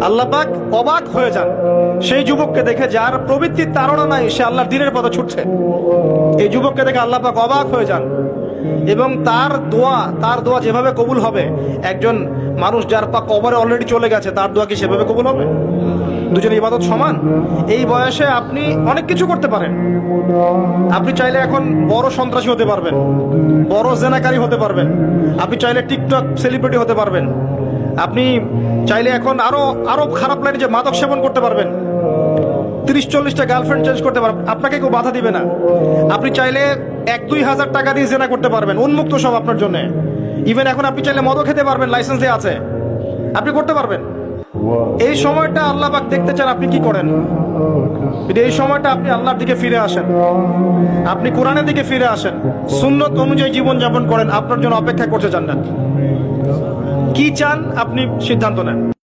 আল্লাহ পাক অবাক হয়ে যান সেই যুবককে দেখে যার প্রবৃত্তির তাড়না নাই, সে আল্লাহর দ্বীনের পথে ছুটছে। এই যুবককে দেখে আল্লাহ পাক অবাক হয়ে যান এবং তার দোয়া যেভাবে কবুল হবে, একজন মানুষ যার পা কবরে অলরেডি চলে গেছে তার দোয়া কি সেভাবে কবুল হবে? দুজনের ইবাদত সমান। এই বয়সে আপনি অনেক কিছু করতে পারেন। আপনি চাইলে এখন বড় সন্ত্রাসী হতে পারবেন, বড় জেনাকারী হতে পারবেন, আপনি চাইলে টিকটক সেলিব্রিটি হতে পারবেন, আপনি চাইলে এখন আরো খারাপ লাইনে যে মাদক সেবন করতে পারবেন, 30-40টা গার্লফ্রেন্ড চেঞ্জ করতে পারবেন, আপনাকে কেউ বাধা দিবে না। আপনি চাইলে 1-2 হাজার টাকা দিয়ে জেনা করতে পারবেন, উন্মুক্ত সব আপনার জন্য। ইভেন এখন আপনি চাইলে মদও খেতে পারবেন, লাইসেন্স দিয়ে আছে, আপনি করতে পারবেন। এই সময়টা আল্লাহ পাক দেখতে চান আপনি কি করেন। এই সময়টা আপনি আল্লাহর দিকে ফিরে আসেন, আপনি কোরআনের দিকে ফিরে আসেন, সুন্নত অনুযায়ী জীবন যাপন করেন। আপনার জন্য অপেক্ষা করছে জান্নাত। কি চান আপনি সিদ্ধান্ত নেন।